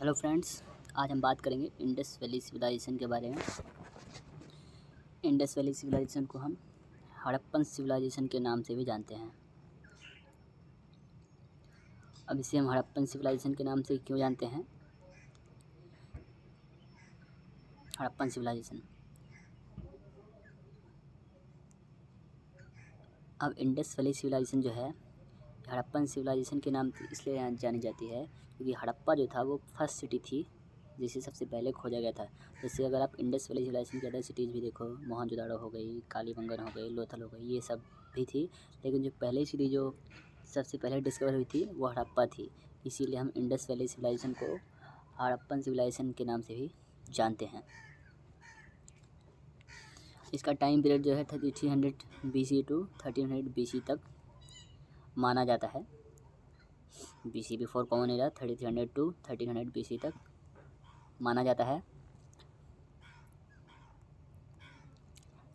Hello friends, आज हम बात करेंगे इंडस वैली सिविलाइजेशन के बारे में। इंडस वैली सिविलाइजेशन को हम हड़प्पन सिविलाइजेशन के नाम से भी जानते हैं। अब इसे हम हड़प्पन सिविलाइजेशन के नाम से क्यों जानते हैं? हड़प्पन सिविलाइजेशन। अब इंडस वैली सिविलाइजेशन जो है हड़प्पन सिविलाइजेशन के नाम से इसलिए जानी जाती है क्योंकि हड़प्पा जो था वो फर्स्ट सिटी थी जिसे सबसे पहले खोजा गया था। जैसे अगर आप इंडस वैली सिविलाइजेशन की अदर सिटीज़ भी देखो, मोहनजोदाड़ो हो गई, कालीबंगन हो गई, लोथल हो गई, ये सब भी थी, लेकिन जो पहली सिटी जो सबसे पहले डिस्कवर हुई थी वो हड़प्पा थी। इसीलिए हम इंडस वैली सिविलाइजेशन को हड़प्पन सिविलाइजेशन के नाम से भी जानते हैं। इसका टाइम पीरियड जो है 3300 BC टू 1300 BC तक माना जाता है। BC before common era 3300 to 1300 BC तक माना जाता है।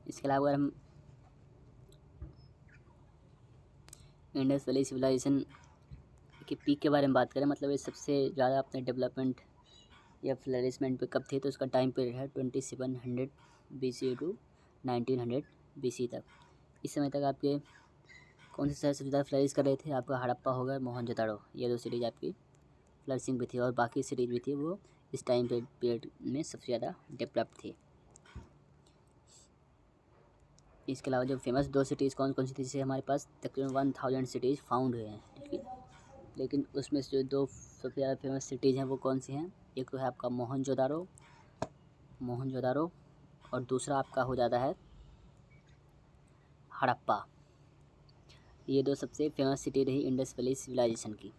इसके अलावा अगर हम इंडस वैली सिविलाइजेशन के पीक के बारे में बात करें, मतलब ये सबसे ज़्यादा अपने डेवलपमेंट या फ्लरिशमेंट पे कब थी, तो उसका टाइम पीरियड है 2700 BC टू 1900 BC तक। इस समय तक आपके कौन से शहर सबसे ज़्यादा फ्लरिश कर रहे थे? आपका हड़प्पा होगा, मोहनजोदाड़ो, ये दो सिटीज़ आपकी फ्लरिशिंग भी थी, और बाकी सिटीज़ भी थी वो इस टाइम पीरियड में सबसे ज़्यादा डेवलप थी। इसके अलावा जो फेमस दो सिटीज़ कौन कौन सी थी, जैसे हमारे पास तकरीबन 1000 सिटीज़ फाउंड हुए हैं, ठीक है, लेकिन उसमें से जो दो सबसे ज़्यादा फेमस सिटीज़ हैं वो कौन सी हैं? एक तो है आपका मोहनजोदाड़ो और दूसरा आपका हो जाता है हड़प्पा। ये दो सबसे फेमस सिटी रही इंडस वैली सिविलाइजेशन की।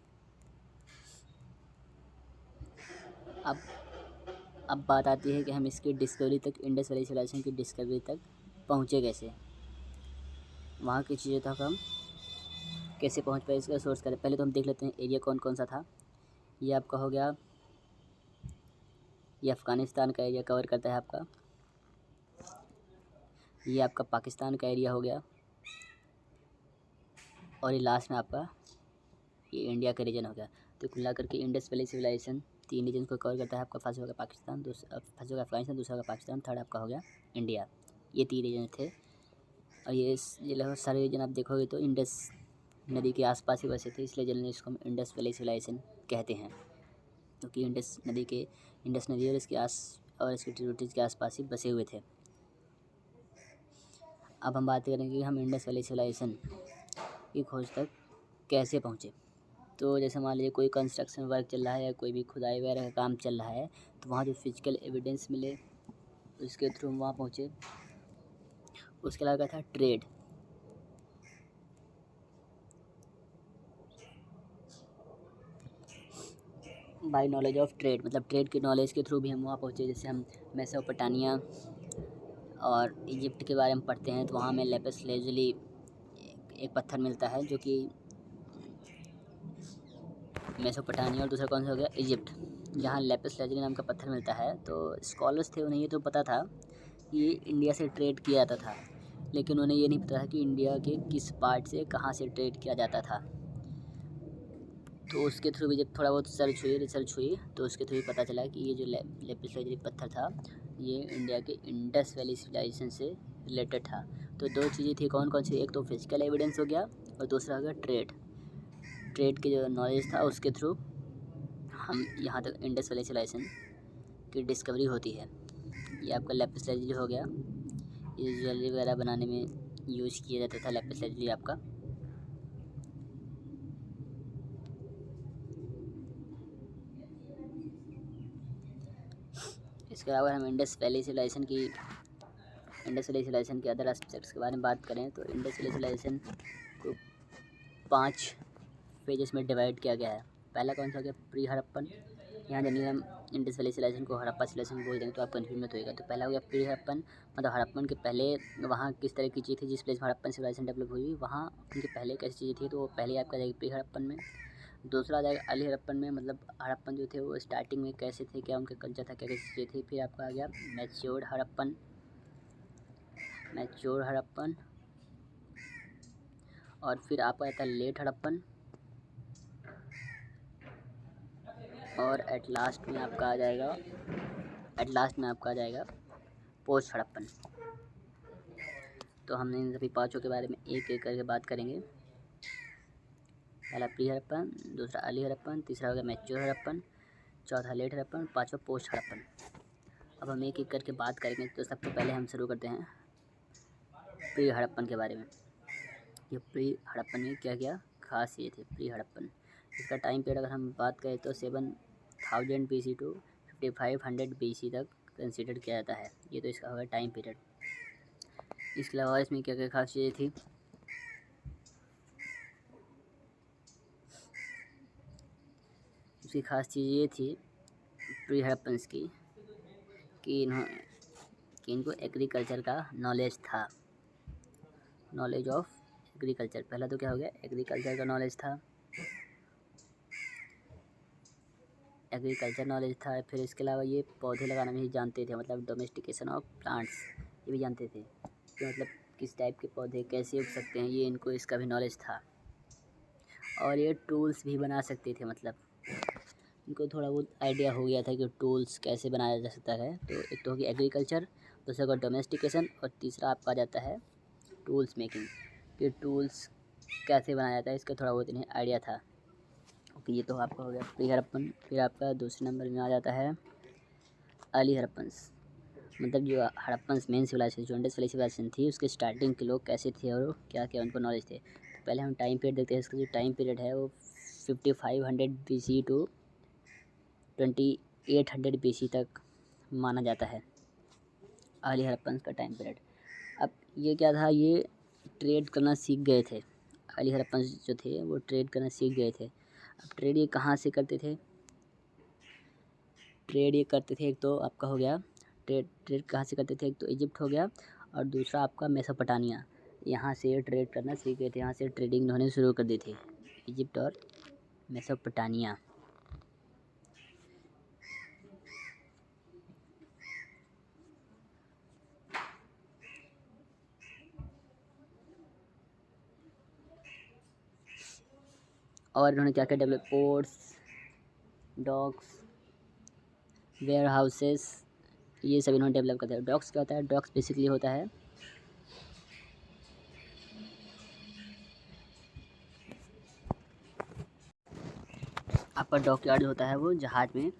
अब बात आती है कि हम इसकी डिस्कवरी तक, इंडस वैली सिविलाइजेशन की डिस्कवरी तक पहुँचे कैसे, वहाँ की चीज़ों तक हम कैसे पहुँच पाए, इसका सोर्स करें। पहले तो हम देख लेते हैं एरिया कौन कौन सा था। ये आपका हो गया, ये अफ़गानिस्तान का एरिया कवर करता है आपका। ये आपका पाकिस्तान का एरिया हो गया, और ये लास्ट में आपका ये इंडिया का रीजन हो गया। तो कुल मिला करके इंडस वैली सिविलाइजेशन 3 रीजन को कवर करता है। आपका फर्स्ट होगा पाकिस्तान, फर्स्ट होगा अफगानिस्तान, दूसरा होगा पाकिस्तान, थर्ड आपका हो गया इंडिया। ये 3 रीजन थे, और ये लगभग सारे रीजन आप देखोगे तो इंडस नदी के आसपास ही बसे थे, इसलिए जनरली इसको हम इंडस वैली सिविलाइजेशन कहते हैं, क्योंकि इंडस नदी और इसके ट्रिब्यूटरीज के आसपास ही बसे हुए थे। अब हम बात करेंगे कि हम इंडस वैली सिविलाइजेशन की खोज तक कैसे पहुँचे। तो जैसे मान लीजिए कोई कंस्ट्रक्शन वर्क चल रहा है या कोई भी खुदाई वगैरह का काम चल रहा है, तो वहाँ जो फिजिकल एविडेंस मिले उसके थ्रू हम वहाँ पहुँचे। उसके अलावा क्या था? Trade. By knowledge of trade, मतलब ट्रेड के नॉलेज के थ्रू भी हम वहाँ पहुँचे। जैसे हम मेसोपोटामिया और इजिप्ट के बारे में पढ़ते हैं, तो वहाँ हमें लेपिस लेजुली एक पत्थर मिलता है जो कि मेसोपोटामिया, और दूसरा कौन सा हो गया? इजिप्ट, जहाँ लेपिस लेजुली नाम का पत्थर मिलता है। तो स्कॉलर्स थे, उन्हें ये तो पता था कि ये इंडिया से ट्रेड किया जाता था, लेकिन उन्हें ये नहीं पता था कि इंडिया के किस पार्ट से कहाँ से ट्रेड किया जाता था। तो उसके थ्रू भी जब थोड़ा बहुत रिसर्च हुई तो उसके थ्रू भी पता चला कि ये जो लेपिस लेजुली पत्थर था ये इंडिया के इंडस वैली सिविलाइजेशन से रिलेटेड था। तो दो चीज़ें थी, कौन कौन सी? एक तो फिजिकल एविडेंस हो गया, और दूसरा हो गया ट्रेड के जो नॉलेज था उसके थ्रू हम यहाँ तक इंडस वैली सिविलाइजेशन की डिस्कवरी होती है। ये आपका लेपिस लेजुली हो गया, ये ज्वेलरी वगैरह बनाने में यूज़ किया जाता था लेपिस लेजुली आपका। इसके अलावा हम इंडस वैली सिविलाइजेशन के अदर एस्पेक्ट्स के बारे में बात करें, तो इंडस वैली सिविलाइजेशन को 5 फेजेस में डिवाइड किया गया है। पहला कौन सा हो गया? प्री हड़प्पन। यहाँ जनरली हम इंडस वैली सिविलाइजेशन को हड़प्पा सिविलाइजेशन बोल देंगे तो आप कन्फ्यूज मत होएगा। तो पहला हो गया प्री हड़प्पन, मतलब हड़प्पन के पहले वहाँ किस तरह की चीज़ थी, जिस प्लेस में हड़प्पन सिविलाइजेशन डेवलप हुई वहाँ उनके पहले कैसी चीज़ें थी, तो वो पहले आपका जाएगी प्री हड़प्पन में। दूसरा आ जाएगा अर्ली हड़प्पन में, मतलब हड़प्पन जो थे वो स्टार्टिंग में कैसे थे, क्या उनका कल्चर था, क्या कैसी चीज़ें थी। फिर आपका आ गया मैच्योर्ड हड़प्पन, और फिर आपका आता है लेट हड़प्पन, और एट लास्ट में आपका आ जाएगा पोस्ट हड़प्पन। तो हमने इन सभी पाँचों के बारे में एक एक करके बात करेंगे। पहला प्री हड़प्पन, दूसरा अर्ली हड़प्पन, तीसरा हो गया मैच्योर हड़प्पन, चौथा लेट हड़प्पन, पाँचवा पोस्ट हड़प्पन। अब हम एक एक करके बात करेंगे। तो सबसे पहले हम शुरू करते हैं प्री हड़प्पन के बारे में। ये प्री हड़प्पन में क्या क्या खासियत है प्री हड़प्पन। इसका टाइम पीरियड अगर हम बात करें तो 7000 BC टू 5500 BC तक कंसिडर किया जाता है। ये तो इसका होगा टाइम पीरियड। इसके अलावा इसमें क्या क्या खासियत थी। उसकी खास चीज़ ये थी प्री हड़प्पन्स की कि इनको एग्रीकल्चर का नॉलेज था, नॉलेज ऑफ एग्रीकल्चर। पहला तो क्या हो गया, एग्रीकल्चर का नॉलेज था, फिर इसके अलावा ये पौधे लगाना भी जानते थे, मतलब डोमेस्टिकेशन ऑफ प्लांट्स ये भी जानते थे कि मतलब किस टाइप के पौधे कैसे उग सकते हैं, ये इनको इसका भी नॉलेज था। और ये टूल्स भी बना सकते थे, मतलब इनको थोड़ा बहुत आइडिया हो गया था कि टूल्स कैसे बनाया जा सकता है। तो एक तो होगी एग्रीकल्चर, दूसरा होगा डोमेस्टिकेशन, और तीसरा आपका जाता है टूल्स मेकिंग, कि टूल्स कैसे बनाया जाता है इसका थोड़ा बहुत इन्हें आइडिया था। ओके, ये तो आपका हो गया प्री हड़प्पन। फिर आपका दूसरे नंबर में आ जाता है अर्ली हड़प्पन्स, मतलब जो हड़प्पन्स मेन सिविलाइजेशन जो इंडस वैली सिविलाइजेशन थी उसके स्टार्टिंग के लोग कैसे थे और क्या क्या उनको नॉलेज थे। तो पहले हम टाइम पीरियड देखते हैं। इसका जो टाइम पीरियड है वो 5500 BC टू 2800 BC तक माना जाता है, अर्ली हड़प्पन्स का टाइम पीरियड। अब ये क्या था, ये ट्रेड करना सीख गए थे। अर्ली हड़प्पन्स जो थे वो ट्रेड करना सीख गए थे। अब ट्रेड ये कहाँ से करते थे, एक तो आपका हो गया ट्रेड कहाँ से करते थे, एक तो इजिप्ट हो गया और दूसरा आपका मेसोपोटामिया। यहाँ से ये ट्रेड करना सीख गए थे, यहाँ से ट्रेडिंग इन्होंने शुरू कर दी थी, इजिप्ट और मेसोपोटामिया। और इन्होंने क्या क्या develop, ports, docks, warehouses, ये सब इन्होंने डेवलप करते हैं। डॉक्स क्या होता है, डॉक्स बेसिकली होता है आपका डॉक यार्ड होता है, वो जहाज में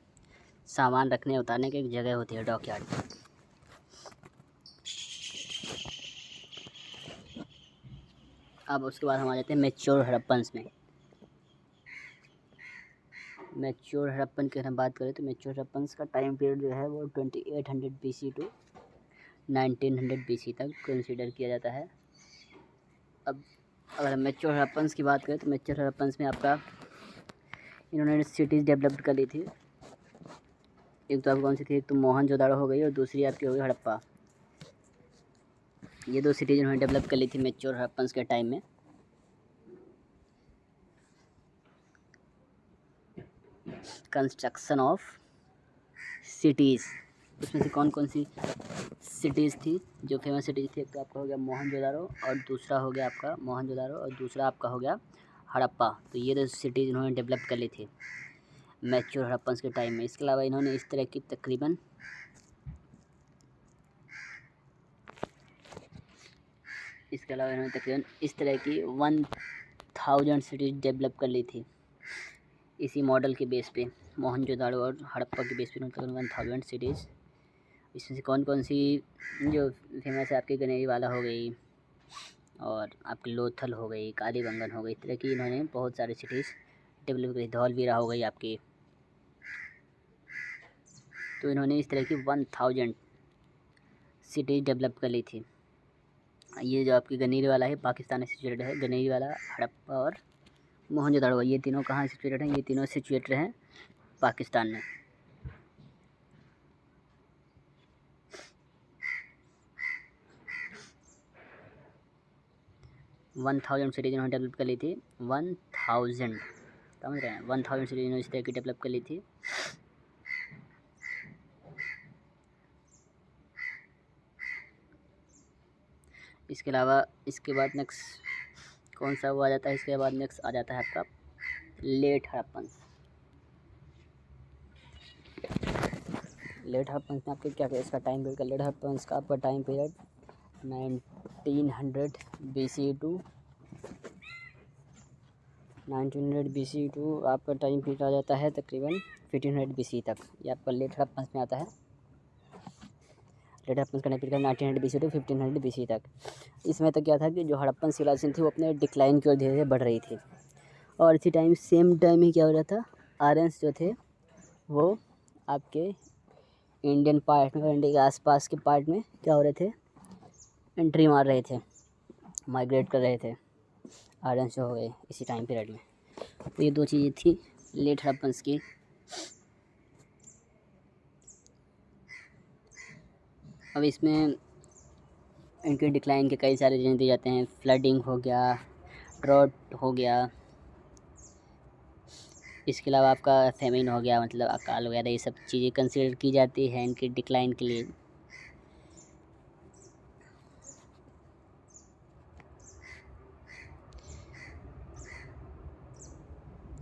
सामान रखने उतारने की एक जगह होती है डॉक यार्ड। अब उसके बाद हम आ जाते हैं मैच्योर हड़प्पन्स में। मैच्योर हड़प्पन की अगर हम बात करें तो मैच्योर हड़प्पन्स का टाइम पीरियड जो है वो 2800 BC टू 1900 BC तक कंसिडर किया जाता है। अब अगर हम मैच्योर हड़प्पन्स की बात करें तो मैच्योर हड़प्पन्स में आपका इन्होंने सिटीज़ डेवलप्ड कर ली थी। एक तो आपकी कौन सी थी, एक तो मोहनजोदाड़ो हो गई और दूसरी आपकी हो गई हड़प्पा। ये दो सिटीज़ इन्होंने डेवलप कर ली थी मैच्योर हड़प्पन्स के टाइम में। कंस्ट्रक्शन ऑफ सिटीज़, उसमें से कौन कौन सी सिटीज़ थी जो फेमस सिटीज़ थी, एक तो आपका हो गया मोहनजोदाड़ो और दूसरा हो गया आपका हो गया हड़प्पा। तो ये दो सिटीज़ इन्होंने डेवलप कर ली थी मैच्योर हड़प्पन्स के टाइम में। इसके अलावा इन्होंने इस तरह की तकरीबन इस तरह की 1000 सिटीज़ डेवलप कर ली थी इसी मॉडल के बेस पे। मोहनजोदाड़ो और हड़प्पा के बेस पे तकरीबन 1000 सिटीज़। इसमें से कौन कौन सी जो फेमस है, आपकी गनेरी वाला हो गई और आपकी लोथल हो गई, कालीबंगन हो गई, इस तरह की इन्होंने बहुत सारी सिटीज़ डेवलप करी। धौलवीरा हो गई आपकी। तो इन्होंने इस तरह की 1000 सिटीज़ डेवलप कर ली थी। ये जो आपकी गनेरी वाला है पाकिस्तान में सिचुएटेड है, गनेरी वाला, हड़प्पा और मोहनजोदाड़ो, ये तीनों कहाँ सिचुएटेड हैं, ये तीनों सिचुएटेड हैं पाकिस्तान में। वन 1000 सिटीज़ इन्होंने डेवलप कर ली थी। 1000 समझ रहे हैं, 1000 सिटीज़ इन्होंने इस तरह की डेवलप कर ली थी। इसके अलावा इसके बाद नेक्स्ट कौन सा वो आ जाता है, इसके बाद नेक्स्ट आ जाता है आपका लेट हड़प्पन्स। लेट हड़प्पन में आपके क्या क्या इसका टाइम पीरियड का, लेट हड़प्पन का आपका time period 1900 BC to 1900 BC to आपका टाइम पीरियड आ जाता है तकरीबन 1500 BC तक। ये आपका लेट हड़प्पन में आता है। लेट हड़प्पन का time period 1900 BC to 1500 BC तक। इसमें तक क्या था कि जो हड़प्पन सिविलाइजेशन थी वो अपने डिक्लाइन की ओर धीरे धीरे बढ़ रही थी। और इसी टाइम सेम टाइम ही क्या हो रहा था, आर्यंस जो थे वो आपके इंडियन पार्ट में और इंडिया के आसपास के पार्ट में क्या हो रहे थे, एंट्री मार रहे थे, माइग्रेट कर रहे थे। आर्यंस जो हो गए इसी टाइम पीरियड में। तो ये दो चीज़ें थी लेट हड़प्पन्स की। अब इसमें इनके डिक्लाइन के कई सारे रीजन दिए जाते हैं। फ्लडिंग हो गया, ड्रॉट हो गया, इसके अलावा आपका फेमिन हो गया, मतलब अकाल वगैरह, ये सब चीज़ें कंसिडर की जाती है इनके डिक्लाइन के लिए।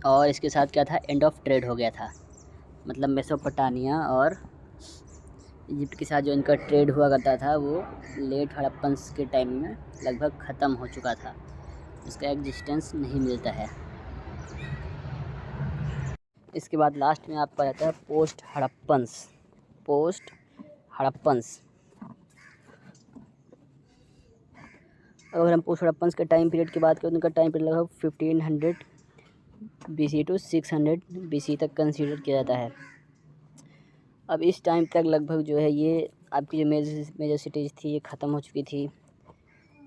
और इसके साथ क्या था, एंड ऑफ ट्रेड हो गया था। मतलब मेसोपोटामिया और इजिप्ट के साथ जो इनका ट्रेड हुआ करता था वो लेट हड़प्पन्स के टाइम में लगभग ख़त्म हो चुका था, इसका एग्जिस्टेंस नहीं मिलता है। इसके बाद लास्ट में आपका आता है पोस्ट हड़प्पन्स। पोस्ट हड़प्पन्स, अगर हम पोस्ट हड़प्पन्स के टाइम पीरियड की बात करें तो उनका टाइम पीरियड लगभग 1500 BC टू 600 BC तक कंसीडर किया जाता है। अब इस टाइम तक लगभग जो है ये आपकी जो मेजर सिटीज़ थी ये ख़त्म हो चुकी थी।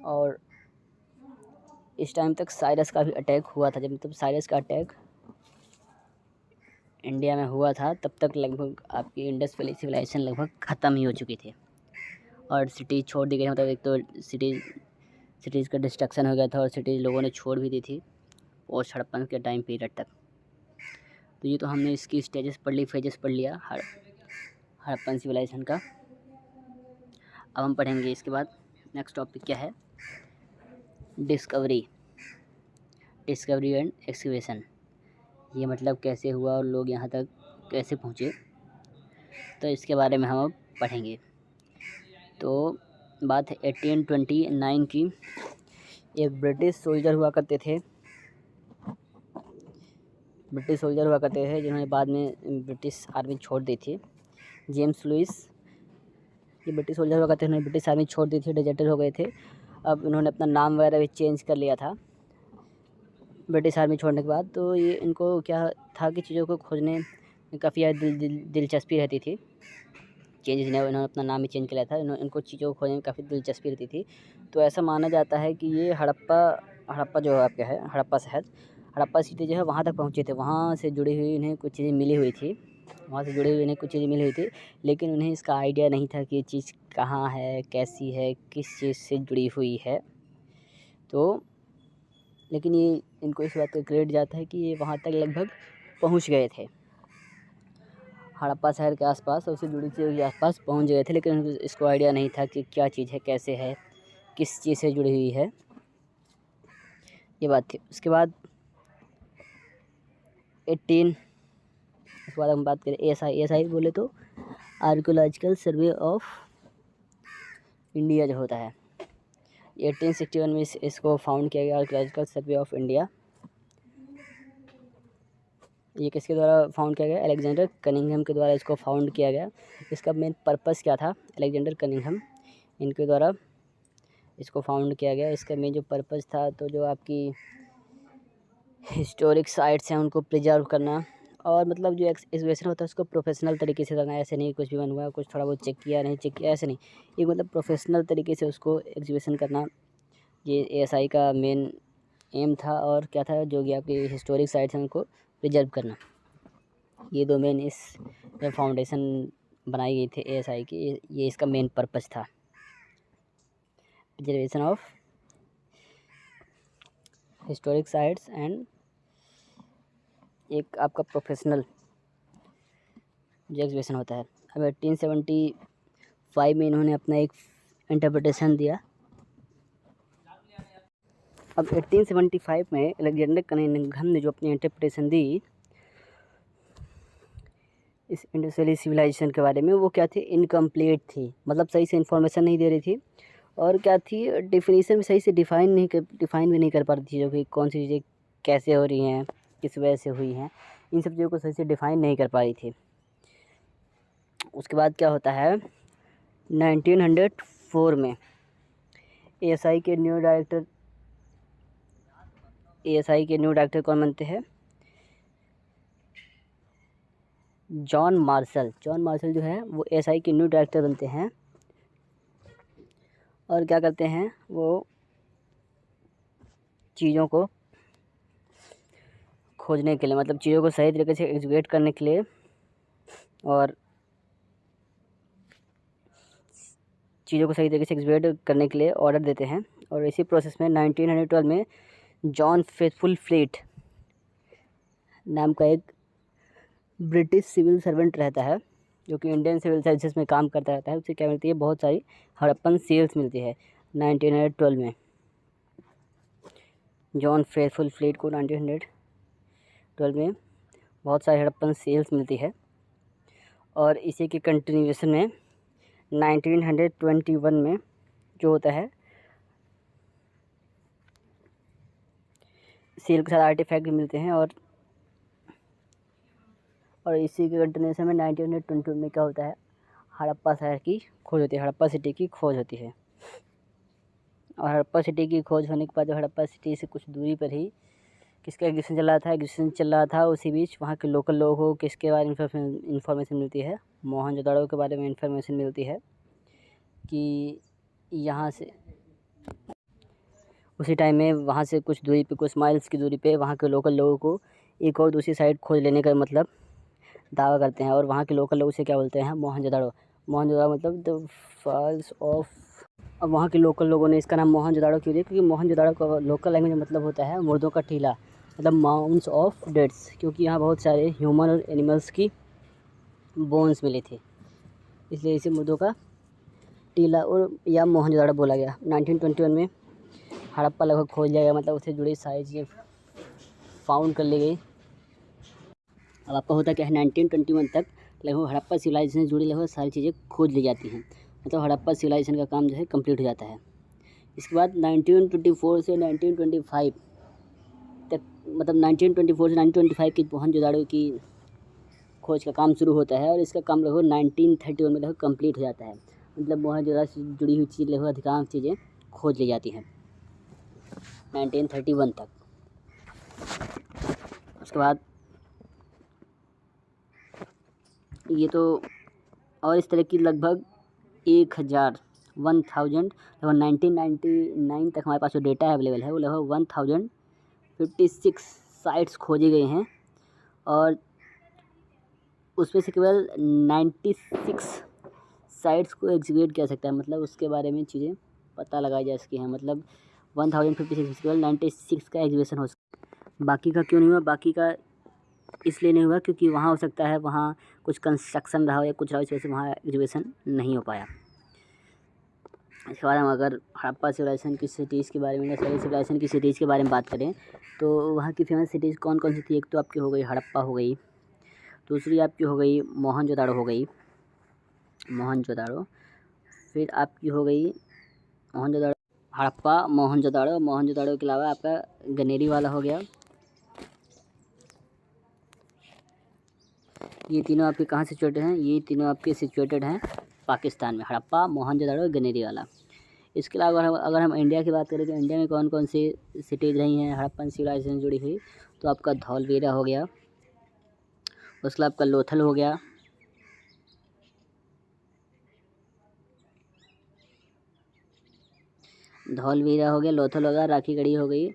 और इस टाइम तक साइरस का भी अटैक हुआ था। जब मतलब साइरस का अटैक इंडिया में हुआ था तब तक लगभग आपकी इंडस वैली सिविलाइजेशन लगभग ख़त्म ही हो चुकी थी और सिटीज़ छोड़ दी गई। मतलब एक तो सिटीज़ का डिस्ट्रक्शन हो गया था और सिटीज़ लोगों ने छोड़ भी दी थी पोस्ट हड़प्पन के टाइम पीरियड तक। तो ये तो हमने इसकी स्टेजेस पढ़ ली, फेजेस पढ़ लिया हड़प्पन सिविलाइजेशन का। अब हम पढ़ेंगे इसके बाद नेक्स्ट टॉपिक क्या है, डिस्कवरी एंड एक्सकवेशन। ये मतलब कैसे हुआ और लोग यहाँ तक कैसे पहुँचे, तो इसके बारे में हम अब पढ़ेंगे। तो बात है 1829 की। एक ब्रिटिश सोल्जर हुआ करते थे जिन्होंने बाद में ब्रिटिश आर्मी छोड़ दी थी। जेम्स लुइस, ये ब्रिटिश सोल्जर हुआ करते थे, उन्होंने ब्रिटिश आर्मी छोड़ दी थी, डिजर्टर हो गए थे। अब उन्होंने अपना नाम वगैरह भी चेंज कर लिया था ब्रिटिश आर्मी छोड़ने के बाद। तो ये इनको क्या था कि चीज़ों को खोजने में काफ़ी ज़्यादा दिलचस्पी रहती थी। इन्होंने अपना नाम ही चेंज कर लिया था। इनको चीज़ों को खोजने में काफ़ी दिलचस्पी रहती थी। तो ऐसा माना जाता है कि ये हड़प्पा जो है आपका है, हड़प्पा सिटी जो है वहाँ तक पहुँचे थे। वहाँ से जुड़ी हुई इन्हें कुछ चीज़ें मिली हुई थी, लेकिन उन्हें इसका आइडिया नहीं था कि ये चीज़ कहाँ है, कैसी है, किस चीज़ से जुड़ी हुई है। तो लेकिन ये इनको इस बात का क्रेडिट जाता है कि ये वहाँ तक लगभग पहुँच गए थे, हड़प्पा शहर के आसपास और उससे जुड़ी चीज़ों के आसपास पहुँच गए थे। लेकिन इसको आइडिया नहीं था कि क्या चीज़ है, कैसे है, किस चीज़ से जुड़ी हुई है, ये बात थी। उसके बाद हम बात करें ASI बोले तो आर्कियोलॉजिकल सर्वे ऑफ इंडिया जो होता है, 1861 में इसको फाउंड किया गया, आर्कियोलॉजिकल सर्वे ऑफ इंडिया। ये किसके द्वारा फाउंड किया गया, अलेक्जेंडर कनिंघम के द्वारा इसको फाउंड किया गया। इसका मेन पर्पस क्या था, अलेक्जेंडर कनिंघम इनके द्वारा इसको फाउंड किया गया। इसका मेन जो पर्पस था तो जो आपकी हिस्टोरिक साइट्स हैं उनको प्रिजर्व करना, और मतलब जो एक्सकवेशन होता है उसको प्रोफेशनल तरीके से करना। ऐसे नहीं कुछ भी बन हुआ, कुछ थोड़ा बहुत चेक किया, नहीं चेक किया, ऐसे नहीं, ये मतलब प्रोफेशनल तरीके से उसको एक्सकवेशन करना, ये ASI का मेन एम था। और क्या था, जो कि आपकी हिस्टोरिक साइट्स हैं उनको प्रिजर्व करना। ये दो मेन इस फाउंडेशन बनाई गई थी ASI की, ये इसका मेन पर्पस था, preservation of historic sites and एक आपका प्रोफेशनल जो एक्सकवेशन होता है। अब 1875 में इन्होंने अपना एक इंटरप्रिटेशन दिया। अब 1875 में अलेक्जेंडर कनिंघम ने जो अपनी इंटरप्रिटेशन दी, इस इंडस वैली सिविलाइजेशन के बारे में, वो क्या थी, इनकम्प्लीट थी, मतलब सही से इन्फॉर्मेशन नहीं दे रही थी। और क्या थी, डेफिनेशन भी सही से डिफ़ाइन भी नहीं कर पा रही थी चीज़ों की, कौन सी चीज़ें कैसे हो रही हैं, किस वजह से हुई हैं, इन सब चीज़ों को सही से डिफ़ाइन नहीं कर पा रही थी। उसके बाद क्या होता है, 1904 में एएसआई के न्यू डायरेक्टर कौन बनते हैं, जॉन मार्शल जो है वो एएसआई के न्यू डायरेक्टर बनते हैं। और क्या करते हैं, वो चीज़ों को खोजने के लिए, मतलब चीज़ों को सही तरीके से एग्जीक्यूट करने के लिए, और चीज़ों को सही तरीके से एग्जीक्यूट करने के लिए ऑर्डर देते हैं। और इसी प्रोसेस में 1912 में जॉन फेथफुल फ्लीट नाम का एक ब्रिटिश सिविल सर्वेंट रहता है, जो कि इंडियन सिविल सर्विसेज में काम करता रहता है। उसे क्या मिलती है, बहुत सारी हड़प्पन सील्स मिलती है 1912 में। जॉन फेथफुल फ्लीट को 1912 में बहुत सारी हड़प्पन सील्स मिलती है। और इसी के कंटिन्यूएशन में 1921 में जो होता है, सील के साथ आर्टिफैक्ट भी मिलते हैं। और इसी के कंटिन्यूएशन में 1922 में क्या होता है, हड़प्पा शहर की खोज होती है, हड़प्पा सिटी की खोज होती है। और हड़प्पा सिटी की खोज होने के बाद जो हड़प्पा सिटी से कुछ दूरी पर ही किसका एग्जीबिशन चल रहा था, उसी बीच वहाँ के लोकल लोगों को किसके बारे में इन्फॉर्मेशन मिलती है, मोहनजोदड़ो के बारे में इन्फॉर्मेशन मिलती है कि यहाँ से उसी टाइम में वहाँ से कुछ दूरी पे, कुछ माइल्स की दूरी पे वहाँ के लोकल लोगों को एक और दूसरी साइड खोज लेने का मतलब दावा करते हैं। और वहाँ के लोकल लोग उसे क्या बोलते हैं, मोहनजोदड़ो मतलब द फॉल्स ऑफ। अब वहाँ के लोकल लोगों ने इसका नाम मोहनजोदड़ो क्यों दिया, क्योंकि मोहनजोदड़ो का लोकल लैंग्वेज में मतलब होता है मुर्दों का टीला, मतलब माउंट्स ऑफ डेड्स, क्योंकि यहाँ बहुत सारे ह्यूमन और एनिमल्स की बोन्स मिली थी, इसलिए इसे मुर्दों का टीला और या मोहनजोदड़ो बोला गया। 1921 में हड़प्पा लगभग खोज लिया गया, मतलब उससे जुड़ी सारी चीज़ें फाउंड कर ली गई। अब आपका होता क्या है, 1921 तक लगभग हड़प्पा सिविलाइजेशन से जुड़ी लगभग सारी चीज़ें खोज ली जाती हैं, मतलब हड़प्पा सिविलाइजेशन का काम जो है कंप्लीट हो जाता है। इसके बाद 1924 से 1925 तक, मतलब 1924 से 1925 की मोहनजोदड़ो की खोज का काम शुरू होता है। और इसका काम लगभग 1931 में लगभग कंप्लीट हो जाता है, मतलब मोहनजोदड़ो से जुड़ी हुई चीज़ लगभग अधिकांश चीज़ें खोज ली जाती हैं 1931 तक। उसके बाद ये तो, और इस तरह की लगभग 1000 लगभग 1999 तक हमारे पास जो डेटा अवेलेबल है वो लगभग 1056 साइट्स खोजी गई हैं। और उसमें से केवल 96 साइट्स को एग्जीक्यूट किया सकता है, मतलब उसके बारे में चीज़ें पता लगाई जा सकी हैं, मतलब 1056 में केवल 96 का एग्जीक्यूशन हो सकता। बाकी का क्यों नहीं हुआ, बाकी का इसलिए नहीं हुआ क्योंकि वहाँ हो सकता है वहाँ कुछ कंस्ट्रक्शन रहा हो या कुछ रहा, इस वजह से वहाँ एग्जीक्यूशन नहीं हो पाया। इसके बाद हम अगर हड़प्पा सिविलाइजेशन की सिटीज़ के बारे में, सिविलाइजेशन की सिटीज़ के बारे में बात करें तो वहाँ की फेमस सिटीज़ कौन कौन सी थी, एक तो आपकी हो गई हड़प्पा हो गई, दूसरी आपकी हो गई मोहनजोदड़ो हो गई, फिर आपकी हो गई मोहनजोदड़ो, हड़प्पा, मोहनजोदड़ो के अलावा आपका गनेरी वाला हो गया। ये तीनों आपके कहाँ सिचुएटेड हैं, ये तीनों आपके सिचुएटेड हैं पाकिस्तान में, हड़प्पा, मोहनजोदड़ो, गनेरी वाला। इसके अलावा अगर हम इंडिया की बात करें तो इंडिया में कौन कौन सी सिटीज़ रही हैं हड़प्पन सिविलाइजेशन जुड़ी हुई, तो आपका धौलवीरा हो गया, उसके बाद आपका लोथल हो गया, लोथल हो गया, राखीगढ़ी हो गई,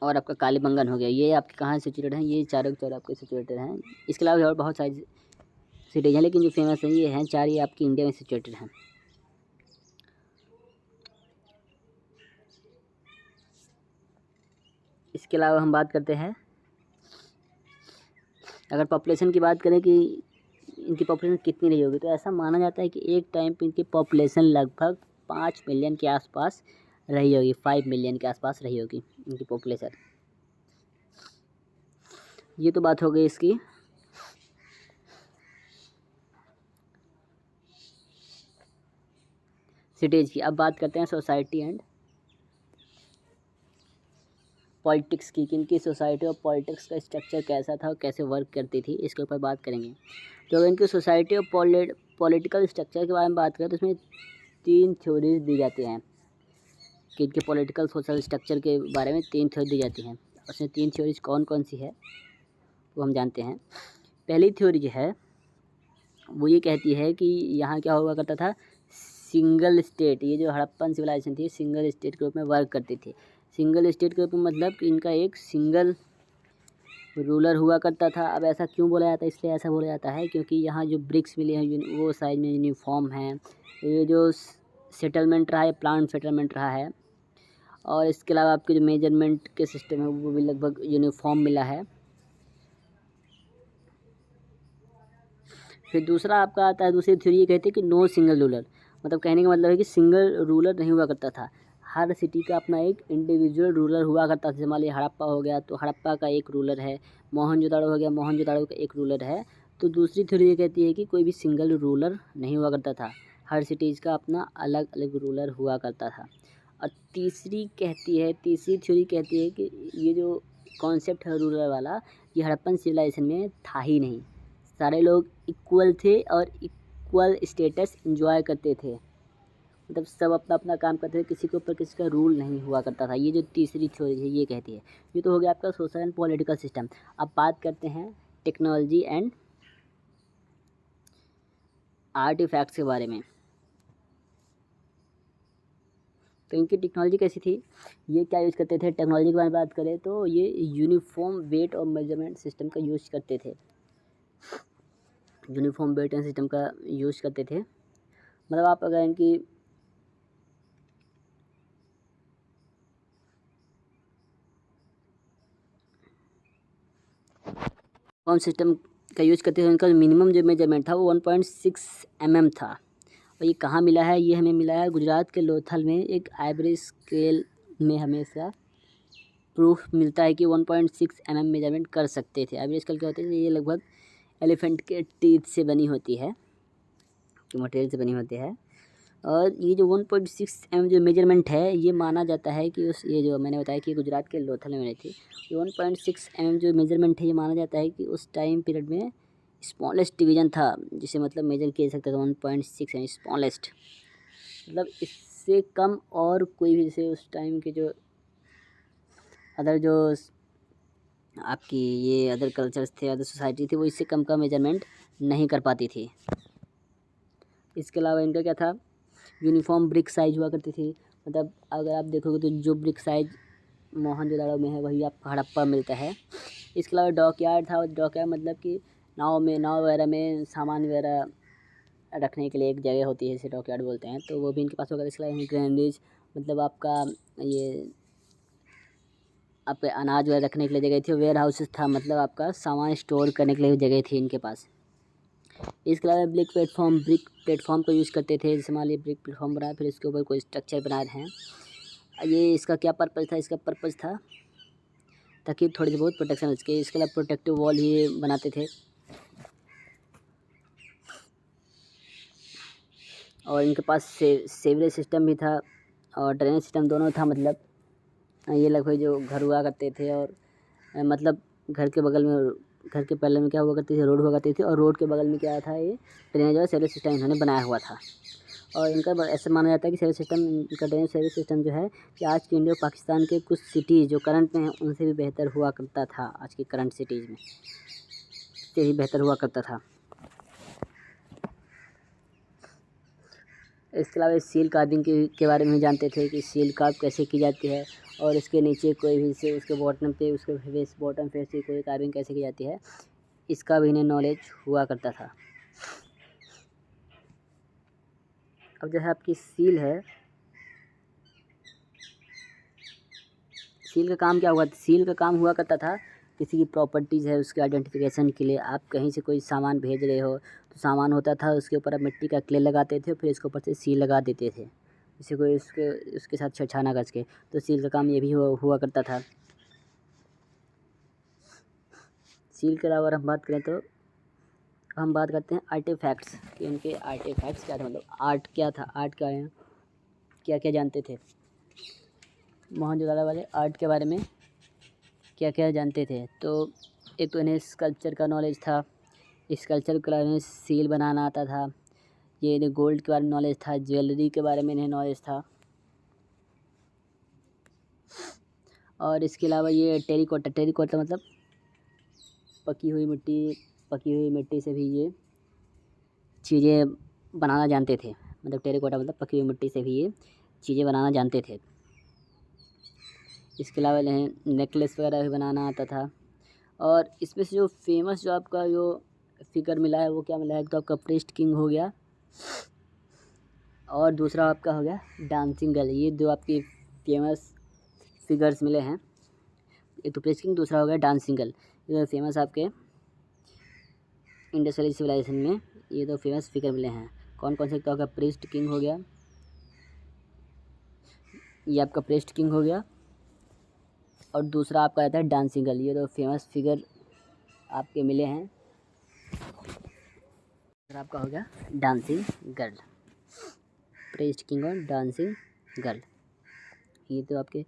और आपका कालीबंगन हो गया। ये आपके कहाँ सिचुएटेड हैं, ये चारों के चारों आपके सिचुएटेड हैं। इसके अलावा भी और बहुत सारी सिटीज़ हैं, लेकिन जो फेमस हैं ये हैं चार, ये आपकी इंडिया में सिचुएटेड हैं। इसके अलावा हम बात करते हैं, अगर पॉपुलेशन की बात करें कि इनकी पॉपुलेशन कितनी रही होगी, तो ऐसा माना जाता है कि एक टाइम पे इनकी पॉपुलेशन लगभग 5 मिलियन के आसपास रही होगी, 5 मिलियन के आसपास रही होगी इनकी पॉपुलेशन। ये तो बात हो गई इसकी। सिटीज़ की। अब बात करते हैं सोसाइटी एंड पॉलिटिक्स की। किनकी सोसाइटी और पॉलिटिक्स का स्ट्रक्चर कैसा था और कैसे वर्क करती थी, इसके ऊपर बात करेंगे। तो अगर इनकी सोसाइटी और पॉलिटिकल स्ट्रक्चर के बारे में बात करें तो इसमें 3 थ्योरीज दी जाती हैं कि इनके पॉलिटिकल सोशल स्ट्रक्चर के बारे में 3 थ्योरी दी जाती हैं। उसमें 3 थ्योरीज कौन कौन सी है वो हम जानते हैं। पहली थ्योरी जो है वो ये कहती है कि यहाँ क्या हुआ करता था, सिंगल स्टेट। ये जो हड़प्पन सिविलाइजेशन थी सिंगल स्टेट के रूप में वर्क करती थी। सिंगल स्टेट के रूप में मतलब कि इनका एक सिंगल रूलर हुआ करता था। अब ऐसा क्यों बोला जाता है, इसलिए ऐसा बोला जाता है क्योंकि यहाँ जो ब्रिक्स मिले हैं वो साइज में यूनिफॉर्म हैं। ये जो सेटलमेंट रहा है, प्लांट सेटलमेंट रहा है, और इसके अलावा आपके जो मेजरमेंट के सिस्टम है वो भी लगभग यूनिफॉर्म मिला है। फिर दूसरा आपका आता है, दूसरी थ्योरी ये कहती है कि नो सिंगल रूलर। मतलब कहने का मतलब है कि सिंगल रूलर नहीं हुआ करता था, हर सिटी का अपना एक इंडिविजुअल रूलर हुआ करता था। जैसे मान लीजिए हड़प्पा हो गया तो हड़प्पा का एक रूलर है, मोहनजोदाड़ो हो गया मोहनजोदाड़ो का एक रूलर है। तो दूसरी थ्योरी ये कहती है कि कोई भी सिंगल रूलर नहीं हुआ करता था, हर सिटीज़ का अपना अलग अलग रूलर हुआ करता था। और तीसरी थ्योरी कहती है कि ये जो कॉन्सेप्ट है रूलर वाला, ये हड़प्पन सिविलाइजेशन में था ही नहीं। सारे लोग इक्वल थे और इक्वल स्टेटस एंजॉय करते थे। मतलब सब अपना अपना काम करते थे, किसी के ऊपर किसी का रूल नहीं हुआ करता था। ये जो तीसरी थ्योरी है ये कहती है। ये तो हो गया आपका सोशल एंड पॉलिटिकल सिस्टम। अब बात करते हैं टेक्नोलॉजी एंड आर्टिफैक्ट्स के बारे में। तो इनकी टेक्नोलॉजी कैसी थी, ये क्या यूज़ करते थे। टेक्नोलॉजी के बारे में बात करें तो ये यूनिफॉर्म वेट और मेजरमेंट सिस्टम का यूज़ करते थे। यूनिफॉर्म वेट एंड सिस्टम का यूज़ करते थे। मतलब आप अगर इनकी कौन सिस्टम का यूज़ करते थे, उनका मिनिमम जो मेजरमेंट था वो 1.6 mm था। और ये कहाँ मिला है, ये हमें मिला है गुजरात के लोथल में एक आइवरी स्केल में हमें इसका प्रूफ मिलता है कि 1.6 mm मेजरमेंट कर सकते थे। आइवरी स्केल क्या होती है, ये लगभग एलिफेंट के टीथ से बनी होती है, कि मटेरियल से बनी होती है। और ये जो 1.6 mm जो मेजरमेंट है ये माना जाता है कि ये जो मैंने बताया कि गुजरात के लोथल में बनी थी, ये 1.6 mm जो मेजरमेंट है ये माना जाता है कि उस टाइम पीरियड में स्मॉलेस्ट डिवीज़न था, जिसे मतलब मेजर किया जा सकता था। 1.6 mm स्मॉलेस्ट, मतलब इससे कम और कोई भी, जैसे उस टाइम के जो अदर जो आपकी ये अदर कल्चर्स थे, अदर सोसाइटी थी, वो इससे कम का मेजरमेंट नहीं कर पाती थी। इसके अलावा इनका क्या था, यूनिफॉर्म ब्रिक साइज हुआ करती थी। मतलब अगर आप देखोगे तो जो ब्रिक साइज मोहनजोदाड़ो में है वही आपको हड़प्पा मिलता है। इसके अलावा डॉकयार्ड था। डॉकयार्ड मतलब कि नाव वगैरह में सामान वगैरह रखने के लिए एक जगह होती है, इसे डॉकयार्ड बोलते हैं, तो वो भी इनके पास होगा। इसके अलावा ग्रैंडेज मतलब आपका ये आपके अनाज वगैरह रखने के लिए जगह थी। वेयर हाउसेस था, मतलब आपका सामान स्टोर करने के लिए जगह थी इनके पास। इसके अलावा ब्रिक प्लेटफॉर्म को यूज़ करते थे। जैसे मान लीजिए ब्रिक प्लेटफॉर्म बनाया, फिर इसके ऊपर कोई स्ट्रक्चर बना रहे हैं। ये इसका क्या पर्पज़ था, इसका पर्पज़ था ताकि थोड़ी बहुत प्रोटेक्शन इसके। इसके अलावा प्रोटेक्टिव वॉल ये बनाते थे। और इनके पास सेवरेज सिस्टम भी था और ड्रेनेज सिस्टम दोनों था। मतलब ये लगभग जो घर हुआ करते थे, और मतलब घर के पहले में क्या हुआ करती थी, रोड हुआ करती थी, और रोड के बगल में क्या था, ये ड्रेनेज और सेवरेज सिस्टम इन्होंने बनाया हुआ था। और इनका ऐसा माना जाता है कि सेवरेज सिस्टम, इनका ड्रेनेज सेवरेज सिस्टम जो है कि आज के इंडिया और पाकिस्तान के कुछ सिटीज़ जो करंट में हैं उनसे भी बेहतर हुआ करता था। आज की करंट सिटीज़ में से ही बेहतर हुआ करता था। इसके अलावा सील कार्विंग के बारे में जानते थे कि सील कार्व कैसे की जाती है, और उसके नीचे कोई भी से उसके बॉटम पे उसके फेस बॉटम फेस से कोई कार्विंग कैसे की जाती है, इसका भी इन्हें नॉलेज हुआ करता था। अब जो है आपकी सील है, सील का काम क्या हुआ, सील का काम हुआ करता था किसी की प्रॉपर्टीज़ है उसके आइडेंटिफिकेशन के लिए। आप कहीं से कोई सामान भेज रहे हो तो सामान होता था, उसके ऊपर आप मिट्टी का क्ले लगाते थे, फिर इसके ऊपर से सील लगा देते थे, जिससे कोई उसके साथ छेड़छाड़ ना कर सके। तो सील का काम ये भी हुआ करता था। सील के अलावा हम बात करें तो हम बात करते हैं आर्टिफैक्ट्स कि इनके आर्टिफैक्ट्स क्या थे, मतलब आर्ट क्या था, आर्ट क्या है, क्या क्या जानते थे मोहनजोदड़ो वाले आर्ट के बारे में क्या क्या जानते थे। तो एक तो इन्हें स्कल्पचर का नॉलेज था, स्कल्पचर के बारे में सील बनाना आता था, ये इन्हें गोल्ड के बारे में नॉलेज था, ज्वेलरी के बारे में इन्हें नॉलेज था, और इसके अलावा ये टेरिकोटा मतलब पकी हुई मिट्टी से भी ये चीज़ें बनाना जानते थे, मतलब टेरिकोटा मतलब पकी हुई मिट्टी से भी ये चीज़ें बनाना जानते थे। इसके अलावा इन्हें नेकलेस वगैरह भी बनाना आता था। और इसमें से जो फेमस जो आपका जो फिगर मिला है वो क्या मिला है, एक तो आपका प्रेस्ट किंग हो गया और दूसरा आपका हो गया डांसिंग गर्ल। ये दो आपकी फेमस फिगर्स मिले हैं, एक तो प्रेस्ट किंग, दूसरा हो गया डांसिंग गर्ल। ये तो फेमस आपके इंडस वैली सिविलाइजेशन में ये दो फेमस फिगर मिले हैं। कौन कौन से, आपका प्रेस्ट किंग हो गया, ये आपका प्रेस्ट किंग हो गया, और दूसरा आपका आता है डांसिंग गर्ल। ये दो फेमस फिगर आपके मिले हैं। दूसरा आपका हो गया डांसिंग गर्ल, प्रेस्ट किंग और डांसिंग गर्ल, ये तो आपके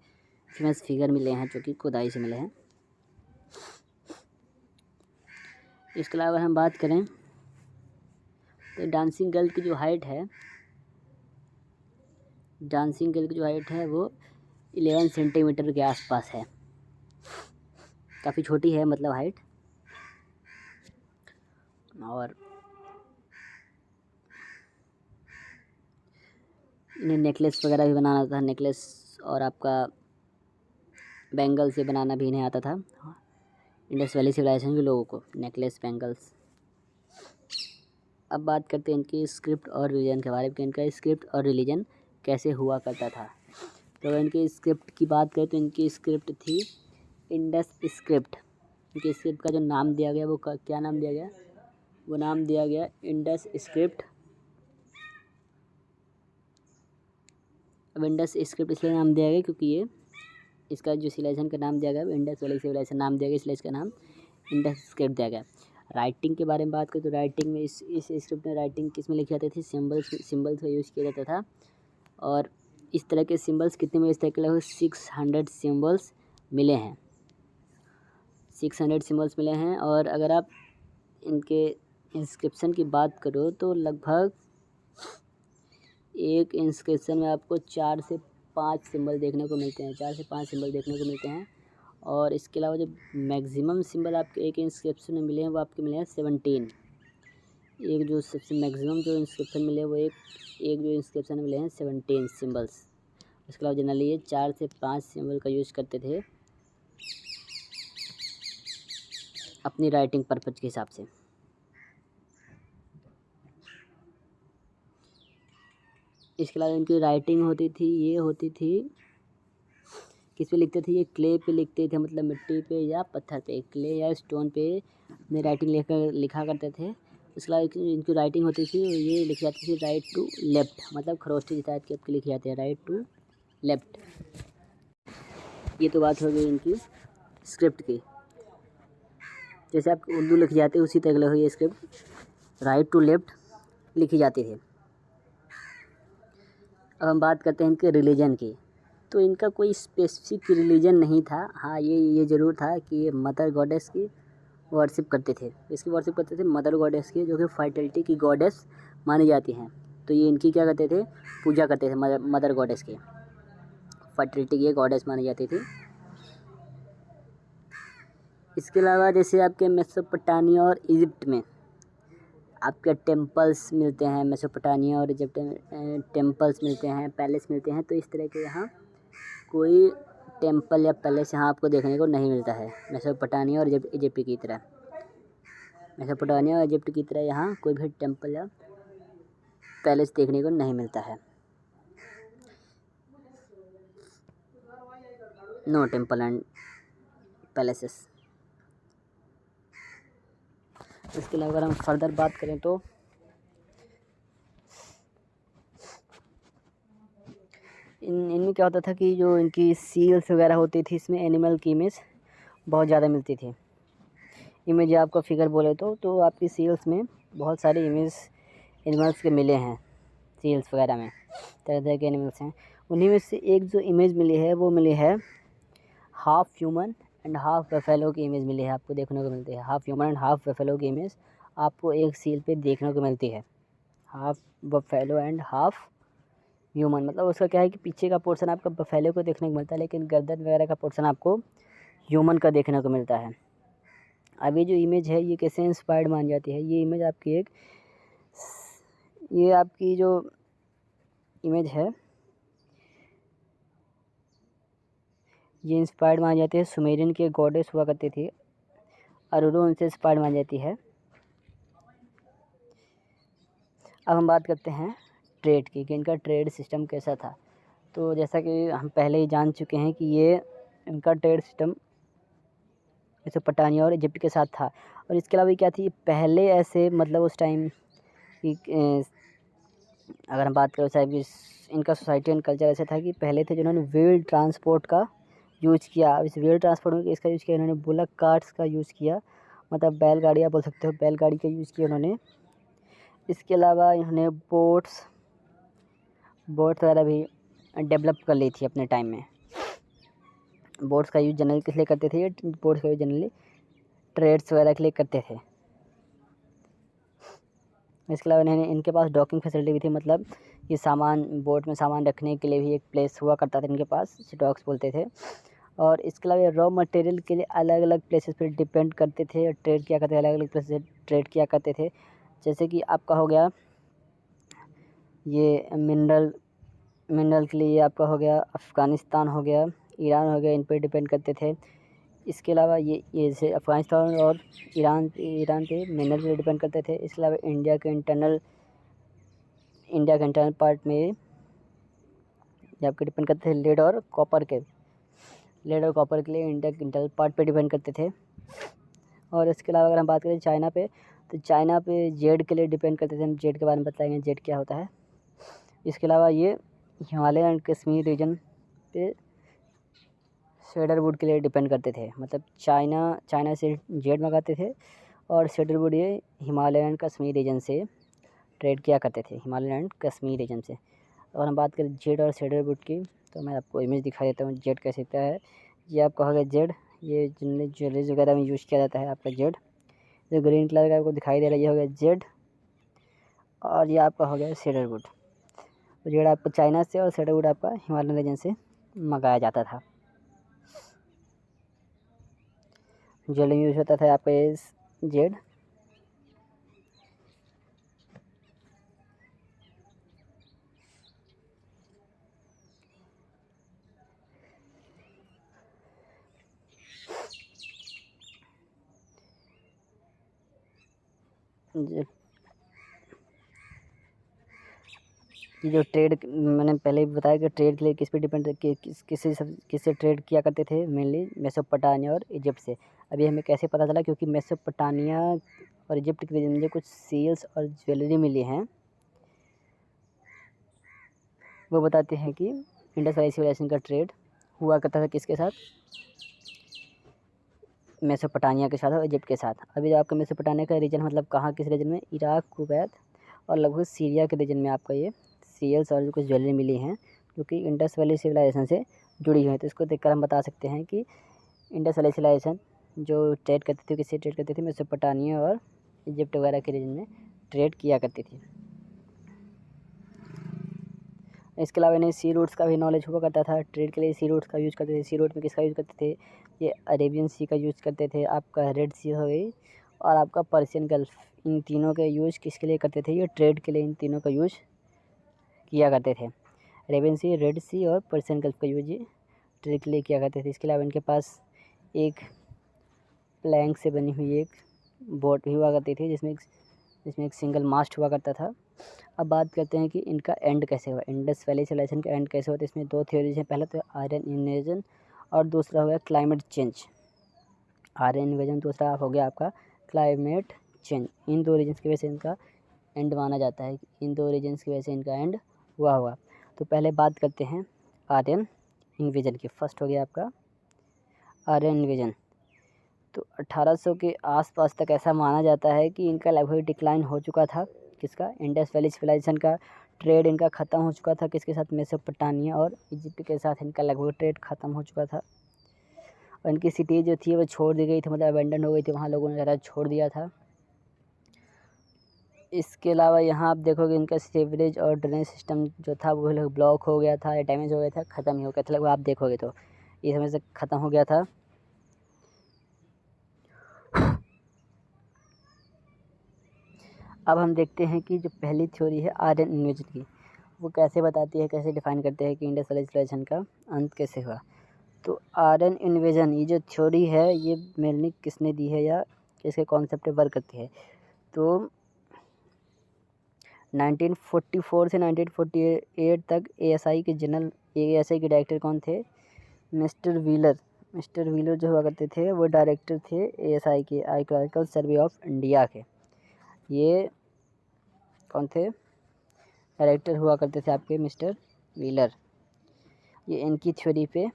फेमस फिगर मिले हैं जो कि खुदाई से मिले हैं। इसके अलावा हम बात करें तो डांसिंग गर्ल की जो हाइट है, वो 11 सेंटीमीटर के आसपास है, काफ़ी छोटी है मतलब हाइट। और इन्हें नेकलेस वगैरह भी बनाना था, नेकलेस और आपका बैंगल से बनाना भी इन्हें आता था, इंडस वैली सिविलाइजेशन के लोगों को नेकलेस बैंगल्स। अब बात करते हैं इनकी स्क्रिप्ट और रिलीजन के बारे में कि इनका स्क्रिप्ट और रिलीजन कैसे हुआ करता था। तो अगर इनकी स्क्रिप्ट की बात करें तो इनकी स्क्रिप्ट थी इंडस स्क्रिप्ट। इनकी स्क्रिप्ट का जो नाम दिया गया वो क्या नाम दिया गया, वो नाम दिया गया इंडस स्क्रिप्ट। अब इंडस स्क्रिप्ट इसलिए नाम दिया गया क्योंकि ये इसका जो सिविलाइजेशन का नाम दिया गया इंडस वैली सिविलाइजेशन नाम दिया गया, इसलिए इसका नाम इंडस स्क्रिप्ट दिया गया। राइटिंग के बारे में बात करें तो राइटिंग में इस स्क्रिप्ट में राइटिंग किस में लिखी जाती थी, सिम्बल्स का यूज़ किया जाता था। और इस तरह के सिम्बल्स कितने में, इस तरह के लगभग 600 सिम्बल्स मिले हैं, 600 सिम्बल्स मिले हैं। और अगर आप इनके इंस्क्रिप्शन की बात करो तो लगभग एक इंस्क्रिप्शन में आपको 4 से 5 सिंबल देखने को मिलते हैं, 4 से 5 सिंबल देखने को मिलते हैं। और इसके अलावा जो मैक्सिमम सिंबल आपके एक इंस्क्रिप्शन में मिले हैं वो आपके मिले हैं 17। एक जो सबसे मैक्सिमम जो इंस्क्रिप्शन मिले वो एक जो इंस्क्रिप्शन में मिले हैं 17 सिंबल्स। इसके अलावा जनरली ये 4 से 5 सिंबल का यूज़ करते थे अपनी राइटिंग पर्पज़ के हिसाब से। इसके अलावा इनकी राइटिंग होती थी किस पे लिखते थे, ये क्ले पे लिखते थे, मतलब मिट्टी पे या पत्थर पे, क्ले या स्टोन पे अपनी राइटिंग लिखा करते थे। इसके अलावा इनकी राइटिंग होती थी ये लिखी जाती थी राइट टू लेफ्ट, मतलब खरोष्टी टाइप की आपकी लिखी जाती है राइट टू लेफ्ट। ये तो बात हो गई इनकी स्क्रिप्ट की, जैसे आप उर्दू लिखी जाती है उसी तरह हुई स्क्रिप्ट राइट टू लेफ्ट लिखी जाती थी। अब हम बात करते हैं इनके रिलीजन की। तो इनका कोई स्पेसिफिक रिलीजन नहीं था, हाँ ये ज़रूर था कि ये मदर गॉडेस की वर्शिप करते थे। इसकी वर्शिप करते थे मदर गॉडेस की, जो कि फर्टिलिटी की गॉडेस मानी जाती हैं। तो ये इनकी क्या करते थे, पूजा करते थे मदर गॉडेस की, फर्टिलिटी की गॉडेस मानी जाती थी। इसके अलावा जैसे आपके मेसोपोटामिया और इजिप्ट में आपके टेम्पल्स मिलते हैं, मेसोपोटामिया और इजिप्ट में टेम्पल्स मिलते हैं, पैलेस मिलते हैं। तो इस तरह के यहाँ कोई टेम्पल या पैलेस यहाँ आपको देखने को नहीं मिलता है मेसोपोटामिया और इजिप्ट की तरह। मेसोपोटामिया और इजिप्ट की तरह यहाँ कोई भी टेम्पल या पैलेस देखने को नहीं मिलता है, नो टेम्पल एंड पैलेसेस। इसके अलावा अगर हम फर्दर बात करें तो इनमें क्या होता था कि जो इनकी सील्स वगैरह होती थी इसमें एनिमल की इमेज बहुत ज़्यादा मिलती थी। इमेज आपको फिगर बोले तो आपकी सील्स में बहुत सारे इमेज एनिमल्स के मिले हैं। सील्स वगैरह में तरह तरह के एनिमल्स हैं। उन्हीं में से एक जो इमेज मिली है वो मिली है half human and half buffalo की इमेज मिली है, आपको देखने को मिलती है। Half human and half buffalo की इमेज आपको एक सील पे देखने को मिलती है। Half buffalo and half human, मतलब उसका क्या है कि पीछे का पोर्शन आपका बफेलो को देखने को मिलता है, लेकिन गर्दन वगैरह का पोर्शन आपको ह्यूमन का देखने को मिलता है। अब ये जो इमेज है ये कैसे इंस्पायर्ड मान जाती है? ये इमेज आपकी ये आपकी जो इमेज है ये इंस्पायर्ड मान जाती है सुमेरियन के गॉडेस हुआ करती थी, अरुरो उनसे इंस्पायर्ड मान जाती है। अब हम बात करते हैं ट्रेड की, कि इनका ट्रेड सिस्टम कैसा था। तो जैसा कि हम पहले ही जान चुके हैं कि ये इनका ट्रेड सिस्टम मेसोपोटामिया और इजिप्ट के साथ था। और इसके अलावा क्या थी, पहले ऐसे मतलब उस टाइम कि अगर हम बात करें साहब इनका सोसाइटी एंड कल्चर ऐसा था कि पहले थे जिन्होंने व्हील ट्रांसपोर्ट का यूज़ किया। इस व्हील ट्रांसपोर्ट में इसका यूज़ किया इन्होंने, बुलक कार्ट्स का यूज़ किया, मतलब बैलगाड़ी आप बोल सकते हो, बैलगाड़ी का यूज़ किया उन्होंने। इसके अलावा इन्होंने बोट्स वगैरह भी डेवलप कर ली थी अपने टाइम में। बोट्स का यूज़ जनरली किस लिए करते थे? बोट्स का यूज़ जनरली ट्रेड्स वगैरह के लिए करते थे। इसके अलावा इन्हें इनके पास डॉकिंग फैसिलिटी भी थी, मतलब ये सामान बोट में सामान रखने के लिए भी एक प्लेस हुआ करता था इनके पास, जिसे डॉक्स बोलते थे। और इसके अलावा रॉ मटेरियल के लिए अलग अलग प्लेसेस पर डिपेंड करते थे और ट्रेड किया करते थे, अलग अलग प्लेसेस ट्रेड किया करते थे। जैसे कि आपका हो गया ये मिनरल के लिए आपका हो गया अफ़गानिस्तान हो गया, ईरान हो गया, इन पर डिपेंड करते थे। इसके अलावा ये जैसे अफ़गानिस्तान और ईरान पे मिनरल पे डिपेंड करते थे। इसके अलावा इंडिया के इंटरनल पार्ट में ये आपके डिपेंड करते थे लेड और कॉपर के लिए इंडिया के इंटरनल पार्ट पे डिपेंड करते थे। और इसके अलावा अगर हम बात करें चाइना पे, तो चाइना पे जेड के लिए डिपेंड करते थे। हम जेड के बारे में बताएंगे, जेड क्या होता है। इसके अलावा ये हिमालय एंड कश्मीर रीजन पे सेडर वुड के लिए डिपेंड करते थे, मतलब चाइना से जेड मंगाते थे और सेडर वुड ये हिमालय एंड कश्मीर रीजन से ट्रेड किया करते थे, हिमालय एंड कश्मीर रीजन से। और हम बात करें जेड और सेडर वुड की, तो मैं आपको इमेज दिखा देता हूँ जेड कैसे दिखता है। ये आपका होगा जेड, ये जनरली ज्वेलरीज वगैरह में यूज़ किया जाता है आपका जेड। जो ग्रीन कलर का आपको दिखाई दे रहा है ये हो गया जेड, और ये आपका हो गया सेडर वुड। तो जेड आपको चाइना से और सेडर वुड आपका हिमालयन रीजन से मंगाया जाता था। ज्वेलरी यूज होता था आपका ये जेड। ये जो ट्रेड मैंने पहले भी बताया कि ट्रेड के लिए किस पे डिपेंड किससे ट्रेड किया करते थे, मेनली मेसोपोटामिया और इजिप्ट से। अभी हमें कैसे पता चला? क्योंकि मेसोपोटामिया और इजिप्ट के रीजन में कुछ सील्स और ज्वेलरी मिली हैं, वो बताते हैं कि इंडस वैली सिविलाइजेशन का ट्रेड हुआ करता था किसके साथ? मेसोपोटामिया के साथ और इजिप्ट के साथ। अभी जो आपका मेसोपोटामिया का रीजन मतलब कहाँ, किस रीजन में? इराक, कुवैत और लगभग सीरिया के रीजन में आपका ये सील्स और कुछ ज्वेलरी मिली हैं जो कि इंडस वैली सिविलाइजेशन से जुड़ी हुई है। तो इसको देखकर हम बता सकते हैं कि इंडस वैली सिविलाइजेशन जो ट्रेड करती थी, किससे ट्रेड करती थी? मेसोपोटामिया और इजिप्ट वगैरह के रीजन में ट्रेड किया करती थी। इसके अलावा इन्हें सी रूट्स का भी नॉलेज हुआ करता था। ट्रेड के लिए सी रूट्स का यूज़ करते थे। सी रूट में किसका यूज़ करते थे? ये अरेबियन सी का यूज़ करते थे, आपका रेड सी हो गई और आपका पर्शियन गल्फ। इन तीनों का यूज़ किसके लिए करते थे? ये ट्रेड के लिए इन तीनों का यूज़ किया करते थे। अरेबियन सी, रेड सी और पर्शियन गल्फ का यूज़ ये ट्रेड के लिए किया करते थे। इसके अलावा इनके पास एक प्लैंक से बनी हुई एक बोट भी हुआ करती थी जिसमें एक सिंगल मास्ट हुआ करता था। अब बात करते हैं कि इनका एंड कैसे हुआ, इंडस वैली सिविलाइजेशन का एंड कैसे हुआ। तो इसमें दो थ्योरीज हैं। पहला तो आयरन इन्वेजन और दूसरा हो गया क्लाइमेट चेंज। आयरन इन्वेजन, दूसरा हो गया आपका क्लाइमेट चेंज। इन दो रीजन्स की वजह से इनका एंड माना जाता है, इन दो रीजन्स की वजह से इनका एंड हुआ। तो पहले बात करते हैं आयरन इन्वेजन की। फर्स्ट हो गया आपका आयरन इन्वेजन। तो 1800 के आसपास तक ऐसा माना जाता है कि इनका लगभग डिक्लाइन हो चुका था। किसका? इंडस वैली सिविलाइजेशन का ट्रेड इनका ख़त्म हो चुका था। किसके साथ? मेसोपोटामिया और इजिप्ट के साथ इनका लगभग ट्रेड ख़त्म हो चुका था और इनकी सिटी जो थी वो छोड़ दी गई थी, मतलब अबेंडन हो गई थी, वहाँ लोगों ने ज़रा छोड़ दिया था। इसके अलावा यहाँ आप देखोगे इनका सीवरेज और ड्रेनेज सिस्टम जो था वो लोग ब्लॉक हो गया था, डैमेज हो गया था, ख़त्म ही हो गया था लगभग। आप देखोगे तो ये समय से ख़त्म हो गया था। अब हम देखते हैं कि जो पहली थ्योरी है आर्यन इन्वेजन की, वो कैसे बताती है, कैसे डिफाइन करते हैं कि इंडस वैली सिविलाइजेशन का अंत कैसे हुआ। तो आर्यन इन्वेजन ये जो थ्योरी है ये मेनली किसने दी है या किसके कॉन्सेप्ट पे वर्क करती है? तो 1944 से 1948 तक एएसआई के डायरेक्टर कौन थे? मिस्टर व्हीलर जो हुआ करते थे वो डायरेक्टर थे एएसआई के, आर्कियोलॉजिकल सर्वे ऑफ इंडिया के। ये कौन थे? डायरेक्टर हुआ करते थे आपके मिस्टर व्हीलर। ये इनकी थ्योरी पे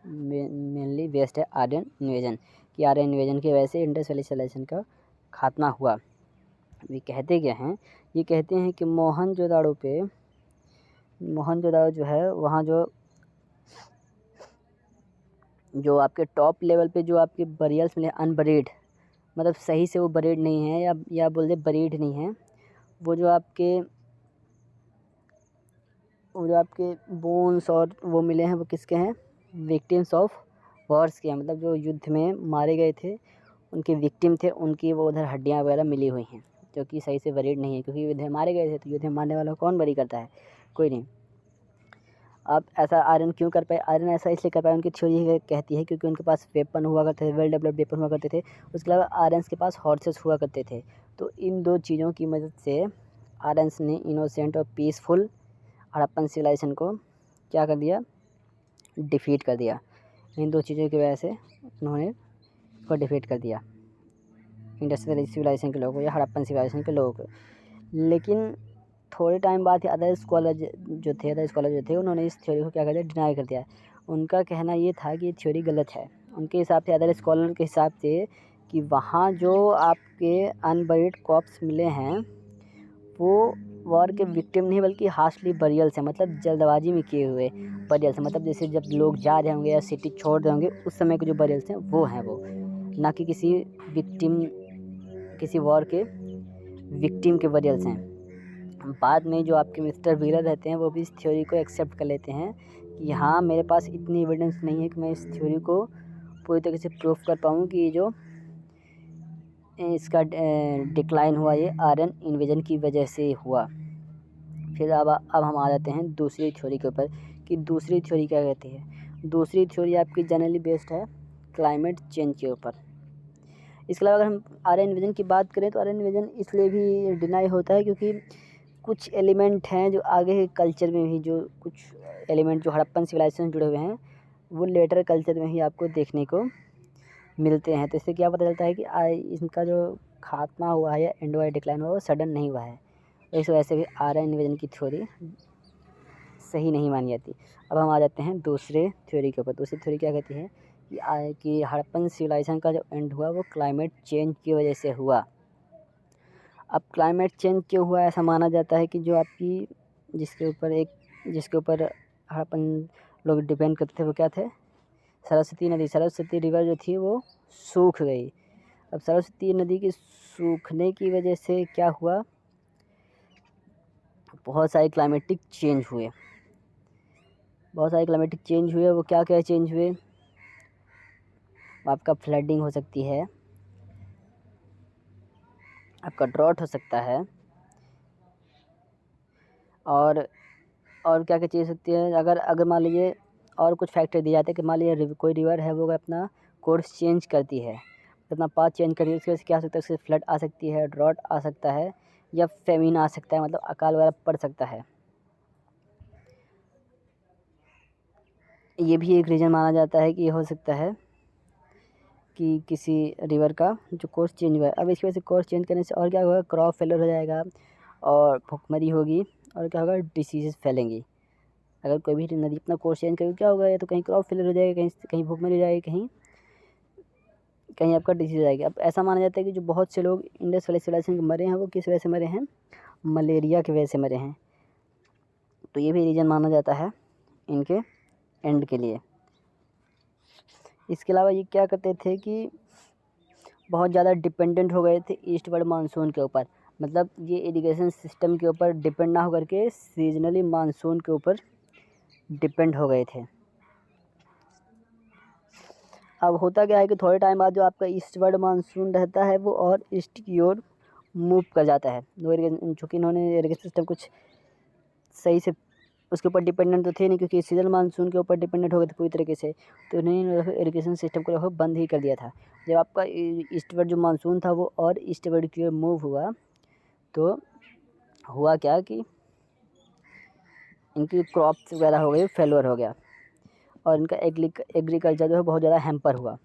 मेनली बेस्ड है आर्यन इन्वेजन, कि आर्यन इन्वेजन की वजह से इंडस वैली सिविलाइजेशन का खात्मा हुआ। ये कहते क्या हैं? ये कहते हैं कि मोहनजोदाड़ो जो है वहाँ जो आपके टॉप लेवल पे जो आपके बरियल्स मिले अनबरीड, मतलब सही से वो बरीड नहीं है या बोल दे बरीड नहीं है, वो जो आपके बोन्स और वो मिले हैं वो किसके हैं? विक्टिम्स ऑफ वॉर्स के हैं, मतलब जो युद्ध में मारे गए थे उनके विक्टिम थे, उनकी वो उधर हड्डियाँ वगैरह मिली हुई हैं जो कि सही से बरीड नहीं है, क्योंकि युद्ध में मारे गए थे तो युद्ध में मारने वाला कौन बरी करता है? कोई नहीं। अब ऐसा आयरन क्यों कर पाए? आयरन ऐसा इसलिए कर पाए, उनकी थ्योरी कहती है क्योंकि उनके पास वेपन हुआ करते थे, वेल डेवलप्ड वेपन हुआ करते थे। उसके अलावा आयरन्स के पास हॉर्सेस हुआ करते थे। तो इन दो चीज़ों की मदद से आयरन्स ने इनोसेंट और पीसफुल हड़प्पन सिविलाइजेशन को क्या कर दिया? डिफीट कर दिया। इन दो चीज़ों की वजह से उन्होंने इसको डिफीट कर दिया, इंडस वैली सिविलाइजेशन के लोगों को या हड़प्पन सिविलाइजेशन के लोगों को। लेकिन थोड़े टाइम बाद अदर स्कॉलर जो थे उन्होंने इस थ्योरी को क्या कर दिया? डिनाई कर दिया। उनका कहना ये था कि ये थ्योरी गलत है। उनके हिसाब से, अदर स्कॉलर के हिसाब से, कि वहाँ जो आपके अनबरीड कॉप्स मिले हैं वो वॉर के विक्टिम नहीं बल्कि हार्शली बरियल्स हैं, मतलब जल्दबाजी में किए हुए बरियल्स हैं। मतलब जैसे जब लोग जा रहे होंगे या सिटी छोड़ रहे होंगे उस समय के जो बरियल्स हैं वो हैं वो, ना कि किसी वॉर के विक्टिम के बरियल्स हैं। बाद में जो आपके मिस्टर व्हीलर रहते हैं वो भी इस थ्योरी को एक्सेप्ट कर लेते हैं कि हाँ, मेरे पास इतनी एविडेंस नहीं है कि मैं इस थ्योरी को पूरी तरीके से प्रूफ कर पाऊँ कि जो इसका डिक्लाइन हुआ ये आयरन इन्वेजन की वजह से हुआ। फिर अब हम आ जाते हैं दूसरी थ्योरी के ऊपर कि दूसरी थ्योरी क्या कहती है। दूसरी थ्योरी आपकी जनरली बेस्ड है क्लाइमेट चेंज के ऊपर। इसके अलावा अगर हम आयरन इन्वेजन की बात करें तो आयरन इन्वेजन इसलिए भी डिनाई होता है क्योंकि कुछ एलिमेंट हैं जो आगे के कल्चर में भी, जो कुछ एलिमेंट जो हड़प्पन सिविलाइजेशन जुड़े हुए हैं वो लेटर कल्चर में ही आपको देखने को मिलते हैं। तो इससे क्या पता चलता है कि इनका जो खात्मा हुआ है या एंड हुआ, डिक्लाइन हुआ, वो सडन नहीं हुआ है। इस वजह से भी आयरन इन्वेजन की थ्योरी सही नहीं मानी जाती। अब हम आ जाते हैं दूसरे थ्योरी के ऊपर। दूसरी थ्योरी क्या कहती है कि हड़प्पन सिविलाइजेशन का जो एंड हुआ वो क्लाइमेट चेंज की वजह से हुआ। अब क्लाइमेट चेंज क्यों हुआ? ऐसा माना जाता है कि जो आपकी जिसके ऊपर हड़प्पन लोग डिपेंड करते थे वो क्या थे? सरस्वती रिवर जो थी वो सूख गई। अब सरस्वती नदी के सूखने की वजह से क्या हुआ? बहुत सारे क्लाइमेटिक चेंज हुए। वो क्या क्या चेंज हुए? आपका फ्लडिंग हो सकती है, आपका ड्रॉट हो सकता है, और क्या क्या चीज़ सकती है। अगर मान लीजिए और कुछ फैक्टर दिए जाते हैं कि मान लीजिए कोई रिवर है वो अपना कोर्स चेंज करती है, अपना पाथ चेंज करती है, उसकी वजह से क्या हो सकता है? उससे फ्लड आ सकती है, ड्रॉट आ सकता है, या फेमिन आ सकता है, मतलब अकाल वगैरह पड़ सकता है। ये भी एक रीज़न माना जाता है कि हो सकता है कि किसी रिवर का जो कोर्स चेंज हुआ है। अब इसकी वजह से कोर्स चेंज करने से और क्या होगा? क्रॉप फेलियर हो जाएगा और भुखमरी होगी, और क्या होगा? डिसीज़ फैलेंगी। अगर कोई भी नदी अपना कोर्स चेंज करेगी क्या होगा? या तो कहीं क्रॉप फेलियर हो जाएगा, कहीं भुखमरी हो जाएगी, कहीं आपका डिसीज़ आएगा। अब ऐसा माना जाता है कि जो बहुत से लोग इंडस वैली सिविलाइजेशन के मरे हैं वो किस वजह से मरे हैं, मलेरिया की वजह से मरे हैं। तो ये भी रीज़न माना जाता है इनके एंड के लिए। इसके अलावा ये क्या करते थे कि बहुत ज़्यादा डिपेंडेंट हो गए थे ईस्टवर्ड मानसून के ऊपर, मतलब ये इरिगेशन सिस्टम के ऊपर डिपेंड ना हो करके सीजनली मानसून के ऊपर डिपेंड हो गए थे। अब होता क्या है कि थोड़े टाइम बाद जो आपका ईस्टवर्ड मानसून रहता है वो और ईस्ट की ओर मूव कर जाता है। चूँकि इन्होंने इरिगेशन सिस्टम कुछ सही से उसके ऊपर डिपेंडेंट तो थे नहीं, क्योंकि सीजनल मानसून के ऊपर डिपेंडेंट हो गए थे पूरी तरीके से, तो इन्होंने इरिगेशन सिस्टम को लगभग बंद ही कर दिया था। जब आपका ईस्टवर्ड जो मानसून था वो और ईस्टवर्ड की ओर मूव हुआ तो हुआ क्या कि इनकी क्रॉप्स वगैरह हो गई, फेल्योर हो गया और इनका एग्रीकल्चर जो है बहुत ज़्यादा हैम्पर हुआ,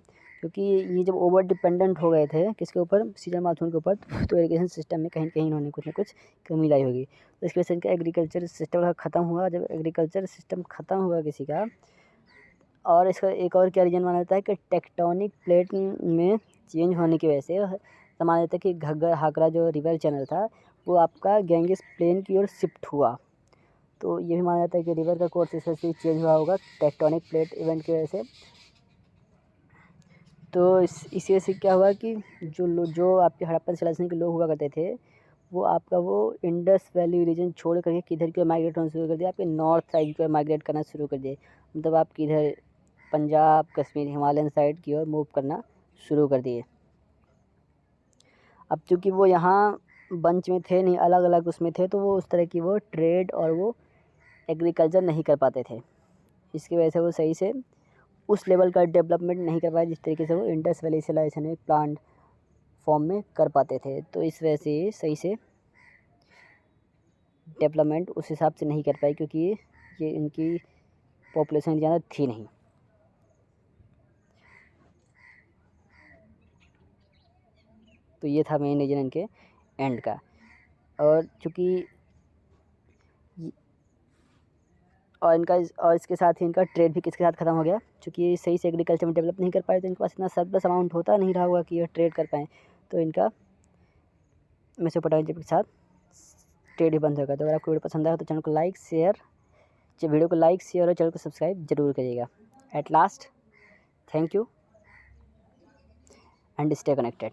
क्योंकि ये जब ओवर डिपेंडेंट हो गए थे किसके ऊपर, सीजन मानसून के ऊपर, तो इरिगेशन सिस्टम में कहीं न कहीं इन्होंने कुछ ना कुछ कमी लाई होगी। तो इसकी वजह से इनका एग्रीकल्चर सिस्टम ख़त्म हुआ। जब एग्रीकल्चर सिस्टम ख़त्म हुआ किसी का, और इसका एक और क्या रीज़न माना जाता है कि टेक्टोनिक प्लेट में चेंज होने की वजह से माना जाता है कि घग्गर हाकरा जो रिवर चैनल था वो आपका गैंजेस प्लेन की ओर शिफ्ट हुआ। तो ये भी माना जाता है कि रिवर का कोर्स इस वजह से चेंज हुआ होगा टेक्टोनिक प्लेट इवेंट की वजह से। तो इसी वजह से क्या हुआ कि जो आपके हड़प्पन सिविलाइजेशन के लोग हुआ करते थे वो आपका वो इंडस वैली रीजन छोड़ करके किधर की ओर माइग्रेट होना शुरू कर दिया, आपके नॉर्थ साइड की ओर माइग्रेट करना शुरू कर दिए। मतलब आप किधर पंजाब, कश्मीर, हिमालयन साइड की ओर मूव करना शुरू कर दिए। अब चूँकि वो यहाँ बंच में थे नहीं, अलग अलग उसमें थे, तो वो उस तरह की वो ट्रेड और वो एग्रीकल्चर नहीं कर पाते थे। इसकी वजह से वो सही से उस लेवल का डेवलपमेंट नहीं कर पाए जिस तरीके से वो इंडस वैली सिविलाइजेशन में प्लांट फॉर्म में कर पाते थे। तो इस वजह से सही से डेवलपमेंट उस हिसाब से नहीं कर पाई, क्योंकि ये इनकी पॉपुलेशन ज़्यादा थी नहीं। तो ये था मेन रीजन इनके एंड का। और चूँकि और इसके साथ ही इनका ट्रेड भी किसके साथ ख़त्म हो गया, क्योंकि ये सही से एग्रीकल्चर में डेवलप नहीं कर पाए, तो इनके पास इतना सरप्लस अमाउंट होता नहीं रहा होगा कि ये ट्रेड कर पाएँ, तो इनका मेसोपोटामिया के साथ ट्रेड ही बंद होगा। तो अगर आपको वीडियो पसंद आया तो चैनल को लाइक शेयर और चैनल को सब्सक्राइब जरूर करिएगा। At last, thank you and stay connected.